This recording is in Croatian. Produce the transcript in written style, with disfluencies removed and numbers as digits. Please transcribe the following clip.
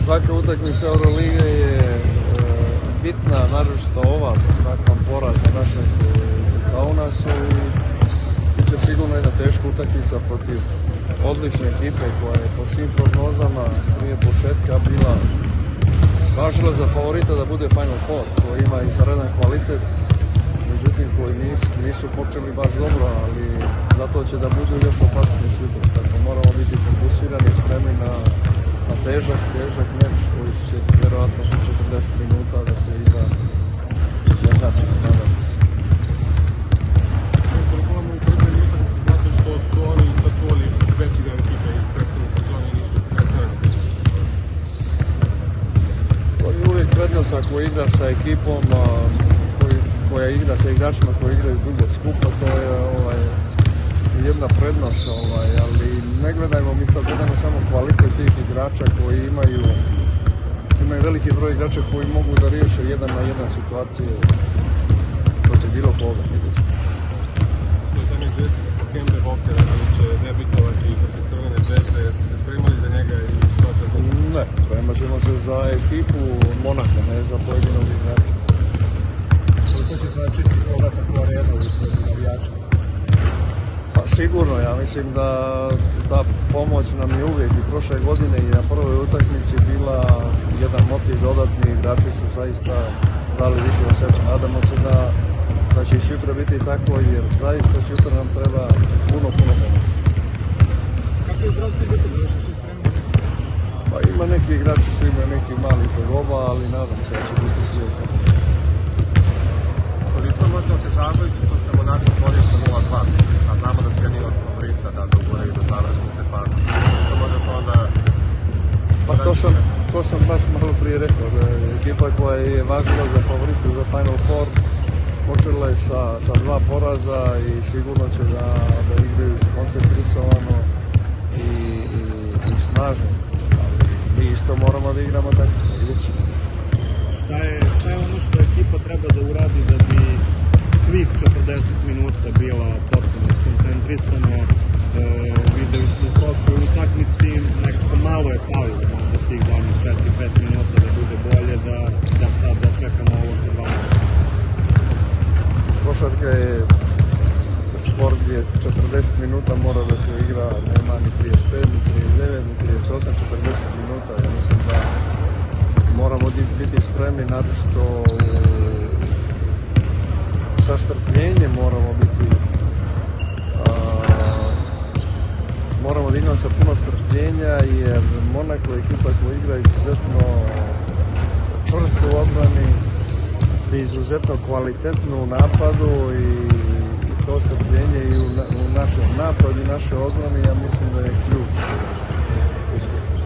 Svaka utakmica Eurolige je bitna, naročito ova, nakon poraza našeg Kaunasu, i bit će sigurno jedna teška utakmica protiv odlične ekipe koja je po svim prognozama prije početka bila važila za favorita da bude Final Four, koji ima izvanredan kvalitet, međutim koji nisu počeli baš dobro, ali zato će da budu još opasniji sutra. Tako moramo biti fokusirani i spremni na težak meč koji će vjerojatno 40 minuta da se igra izjednači. Koliko vam u prvoj utakmici zato što su oni istaknuli veći deo ekipe iz prethodne sezone i nisu pretvoreni? To je uvijek prednost ako igraš sa ekipom koja igra sa igračima koji igraju dulje skupa, to je jedna prednost, ali ne gledajmo mi to, gledajmo samo kvalitet tih igrača koji imaju veliki broj igrača koji mogu da riješe jedan na jedan situacije protiv bilo koga. Tam je izvestio kako Kembe Walker će debitovati protiv Crvene zvezde, jeste se spremali za njega i što će to? Ne, spremat ćemo se za ekipu Monaka, ne za pojedinog igrača. Koliko će značiti povratak u arenu i navijača? Pa sigurno, ja mislim da ta pomoć nam je uvijek i prošle godine i na prvoj utakmici bila jedan motiv dodatni, igrači su zaista dali više od sebe. Nadamo se da će i sutra biti tako, jer zaista sutra nam treba puno pomoć. Kako je zdravstveni za to, da su spremni? Pa ima neki igrači što imaju neki mali tegoba, ali nadam se da će biti svi. Koliko je možda otežavajući to što je Monako otvorio sa 0-2, a znamo da su jedni od favorita da doguraju do završnice, pa to može to onda... Pa to sam baš malo prije rekao, da je ekipa koja je važila za favoritu za Final Four počela je sa 2 poraza i sigurno će da igraju koncentrisovano i snažno. Mi isto moramo da igramo tako. Šta je ono što ekipa treba da uradi da bi svih 40 minuta bila potpuno koncentrisano? Videli smo u prošloj utakmici, nekako malo je falilo možda tih zadnjih 4-5 minuta da bude bolje, da sad dočekamo ovo sa 2 minuta. Košarka je sport gdje 40 minuta mora da se igra, nema ni 35, ni 39, ni 38, 40 minuta. Ja mislim da moramo biti spremni, naročito sa strpljenjem moramo biti, moramo da igramo sa puno strpljenja, jer Monako je ekipa koja igra izuzetno čvrsto u odbrani i izuzetno kvalitetno u napadu, i to strpljenje i u našem napadu i našoj odbrani, ja mislim da je ključ uspjeha.